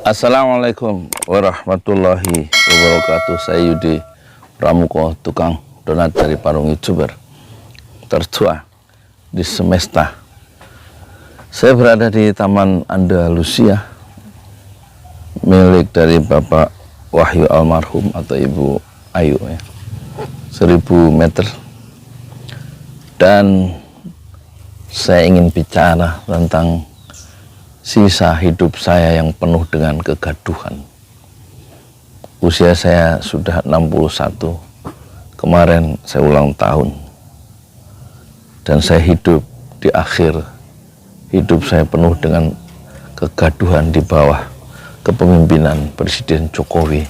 Assalamualaikum warahmatullahi wabarakatuh. Saya Yudi Pramuko, tukang donat dari Parung YouTuber tertua di semesta. Saya berada di Taman Andalusia milik dari Bapak Wahyu almarhum atau Ibu Ayu ya. 1000 meter. Dan saya ingin bicara tentang sisa hidup saya yang penuh dengan kegaduhan. Usia saya sudah 61. Kemarin saya ulang tahun. Dan saya hidup di akhir hidup saya penuh dengan kegaduhan di bawah kepemimpinan Presiden Jokowi.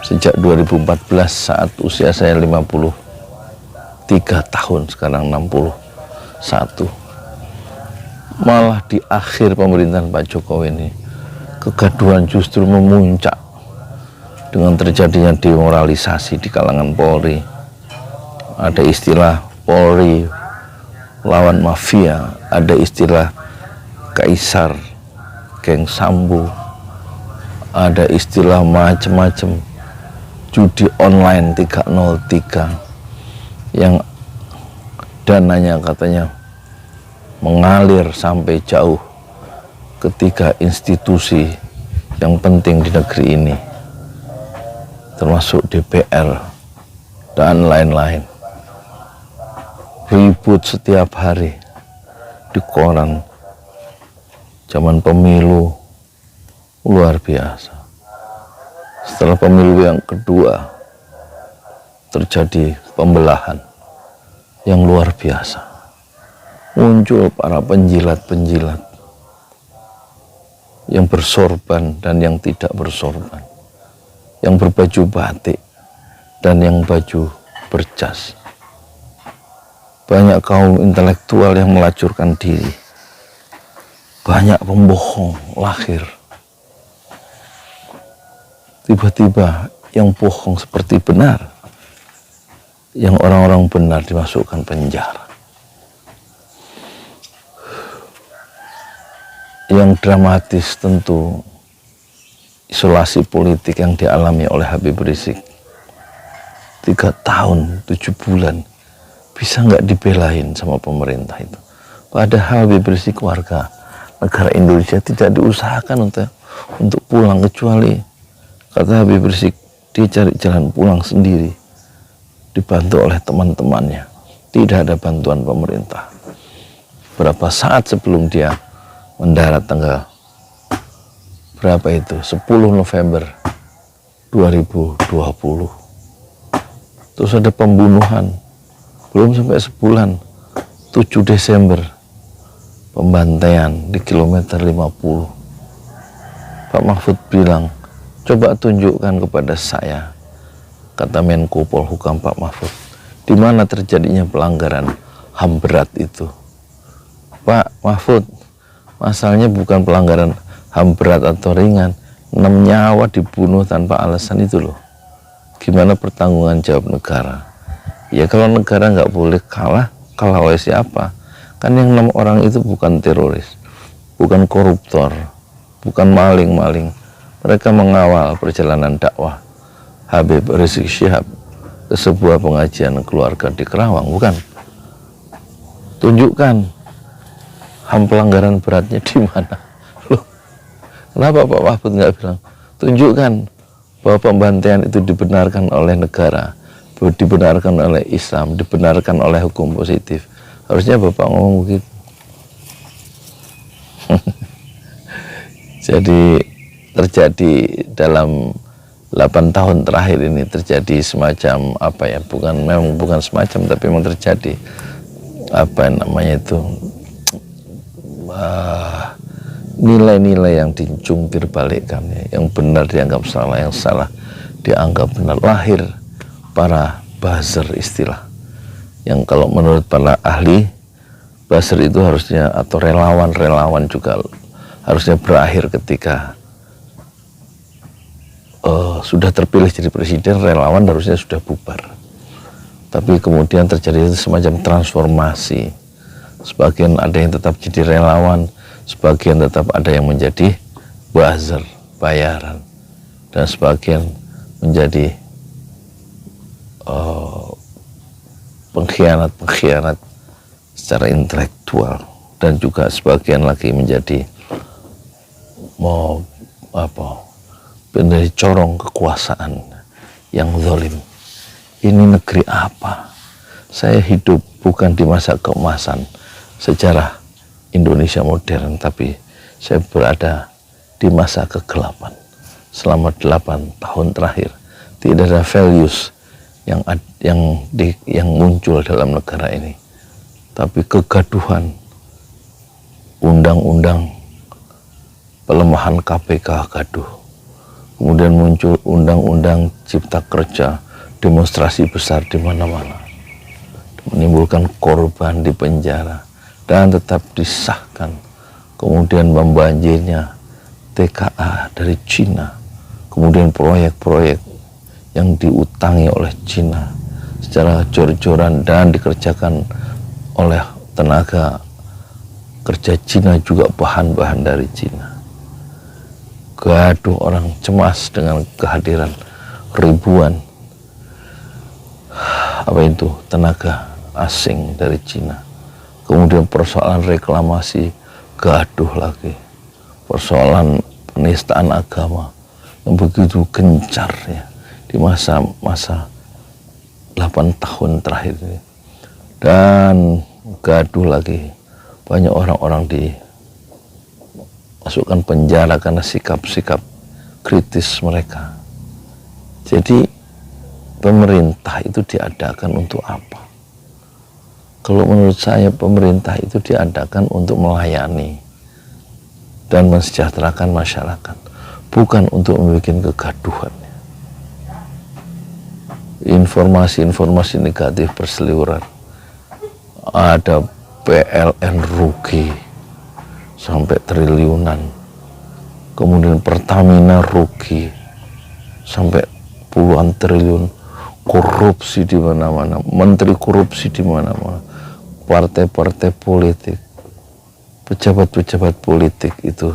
Sejak 2014 saat usia saya 53 tahun, sekarang 61. Malah di akhir pemerintahan Pak Jokowi ini kegaduhan justru memuncak dengan terjadinya demoralisasi di kalangan Polri. Ada istilah Polri lawan mafia, ada istilah Kaisar geng Sambo, ada istilah macam-macam, judi online 303 yang dananya katanya mengalir sampai jauh ketiga institusi yang penting di negeri ini, termasuk DPR dan lain-lain. Ribut setiap hari di koran. Zaman pemilu luar biasa. Setelah pemilu yang kedua terjadi pembelahan yang luar biasa. Muncul para penjilat-penjilat yang bersorban dan yang tidak bersorban, yang berbaju batik dan yang baju berjas. Banyak kaum intelektual yang melacurkan diri, banyak pembohong lahir. Tiba-tiba yang bohong seperti benar, yang orang-orang benar dimasukkan penjara. Yang dramatis tentu isolasi politik yang dialami oleh Habib Rizik. 3 tahun 7 bulan bisa nggak dibelain sama pemerintah itu. Padahal Habib Rizik warga negara Indonesia tidak diusahakan untuk pulang, kecuali kata Habib Rizik dia cari jalan pulang sendiri, dibantu oleh teman-temannya. Tidak ada bantuan pemerintah. Berapa saat sebelum dia mendarat tanggal berapa itu, 10 November 2020, terus ada pembunuhan belum sampai sebulan, 7 Desember pembantaian di kilometer 50. Pak Mahfud bilang, coba tunjukkan kepada saya, kata Menko Polhukam Pak Mahfud, di mana terjadinya pelanggaran HAM berat itu. Pak Mahfud, masalahnya bukan pelanggaran HAM berat atau ringan, 6 nyawa dibunuh tanpa alasan itu loh. Gimana pertanggungan jawab negara? Ya kalau negara nggak boleh kalah oleh siapa? Kan yang 6 orang itu bukan teroris, bukan koruptor, bukan maling-maling. Mereka mengawal perjalanan dakwah Habib Rizik Syihab ke sebuah pengajian keluarga di Kerawang, bukan? Tunjukkan HAM pelanggaran beratnya di mana? Loh, kenapa Pak Mahfud nggak bilang? Tunjukkan bahwa pembantaian itu dibenarkan oleh negara, dibenarkan oleh Islam, dibenarkan oleh hukum positif. Harusnya Bapak ngomong begitu. Jadi terjadi dalam 8 tahun terakhir ini terjadi semacam apa ya? Memang bukan semacam, tapi memang terjadi apa namanya itu? Nilai-nilai yang dijungkir balikkan, yang benar dianggap salah, yang salah dianggap benar. Lahir para buzzer, istilah yang kalau menurut para ahli buzzer itu harusnya, atau relawan juga harusnya berakhir ketika sudah terpilih jadi presiden. Relawan harusnya sudah bubar, tapi kemudian terjadi semacam transformasi. Sebagian ada yang tetap jadi relawan, sebagian tetap ada yang menjadi buzzer, bayaran, dan sebagian menjadi pengkhianat secara intelektual, dan juga sebagian lagi menjadi menjadi corong kekuasaan yang zalim. Ini negeri apa? Saya hidup bukan di masa keemasan sejarah Indonesia modern, tapi saya berada di masa kegelapan. Selama 8 tahun terakhir tidak ada values yang muncul dalam negara ini, tapi kegaduhan, undang-undang, pelemahan KPK gaduh, kemudian muncul undang-undang cipta kerja, demonstrasi besar di mana-mana, menimbulkan korban di penjara, dan tetap disahkan. Kemudian membanjirnya TKA dari Cina, kemudian proyek-proyek yang diutangi oleh Cina secara jor-joran dan dikerjakan oleh tenaga kerja Cina, juga bahan-bahan dari Cina. Gaduh, orang cemas dengan kehadiran ribuan tenaga asing dari Cina. Kemudian persoalan reklamasi gaduh lagi, persoalan penistaan agama yang begitu gencar ya di masa 8 tahun terakhir ini, dan gaduh lagi, banyak orang-orang dimasukkan penjara karena sikap-sikap kritis mereka. Jadi pemerintah itu diadakan untuk apa? Kalau menurut saya pemerintah itu diadakan untuk melayani dan mensejahterakan masyarakat, bukan untuk membuat kegaduhan. Informasi-informasi negatif berseliweran. Ada PLN rugi sampai triliunan, kemudian Pertamina rugi sampai puluhan triliun, korupsi di mana-mana, menteri korupsi di mana-mana, partai-partai politik, pejabat-pejabat politik itu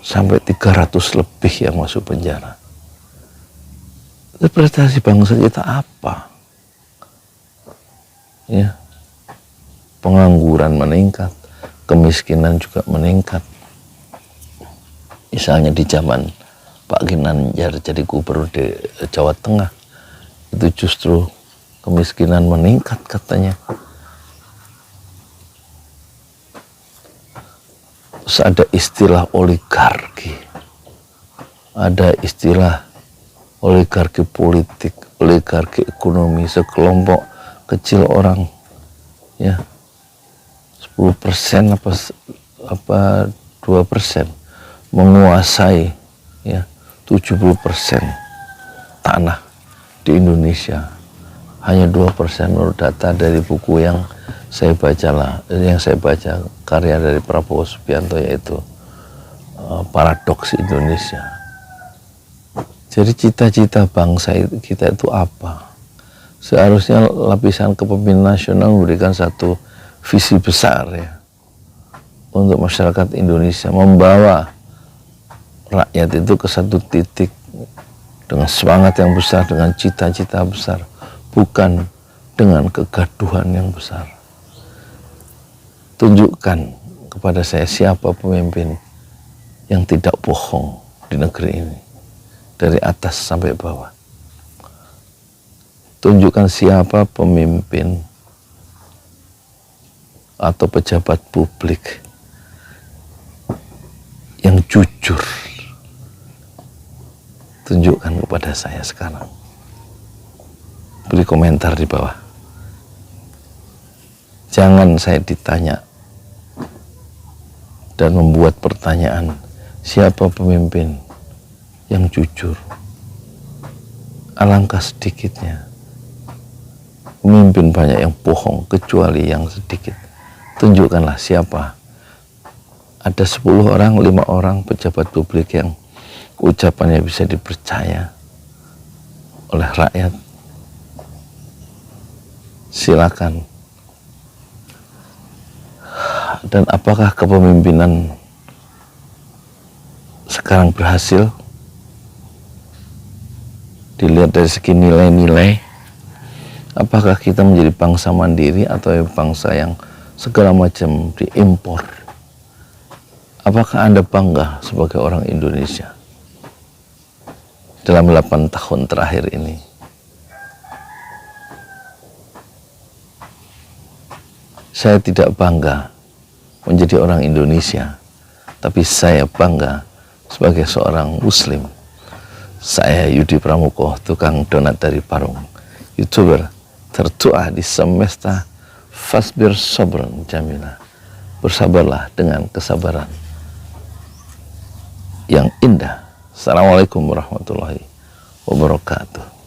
sampai 300 lebih yang masuk penjara. Prestasi bangsa kita apa? Ya, pengangguran meningkat, kemiskinan juga meningkat. Misalnya di zaman Pak Ginanjar jadi gubernur di Jawa Tengah, itu justru kemiskinan meningkat katanya. Terus ada istilah oligarki, ada istilah oligarki politik, oligarki ekonomi, sekelompok kecil orang ya 10% apa 2% menguasai ya 70% tanah di Indonesia. Hanya 2% menurut data dari buku yang saya baca karya dari Prabowo Subianto, yaitu Paradoks Indonesia. Jadi cita-cita bangsa kita itu apa? Seharusnya lapisan kepemimpinan nasional memberikan satu visi besar ya untuk masyarakat Indonesia, membawa rakyat itu ke satu titik dengan semangat yang besar, dengan cita-cita besar, bukan dengan kegaduhan yang besar. Tunjukkan kepada saya siapa pemimpin yang tidak bohong di negeri ini, dari atas sampai bawah. Tunjukkan siapa pemimpin atau pejabat publik yang jujur. Tunjukkan kepada saya sekarang. Beri komentar di bawah. Jangan saya ditanya dan membuat pertanyaan, siapa pemimpin yang jujur? Alangkah sedikitnya pemimpin banyak yang bohong, kecuali yang sedikit. Tunjukkanlah siapa. Ada 10 orang, 5 orang pejabat publik yang ucapannya bisa dipercaya oleh rakyat. Silakan. Dan apakah kepemimpinan sekarang berhasil. Dilihat dari segi nilai-nilai, apakah kita menjadi bangsa mandiri atau bangsa yang segala macam diimpor? Apakah Anda bangga sebagai orang Indonesia dalam 8 tahun terakhir ini? Saya tidak bangga menjadi orang Indonesia, tapi saya bangga sebagai seorang Muslim. Saya Yudi Pramuko, tukang donat dari Parung, YouTuber tertua di semesta. Fasbir sabran jamila, bersabarlah dengan kesabaran yang indah. Assalamualaikum warahmatullahi wabarakatuh.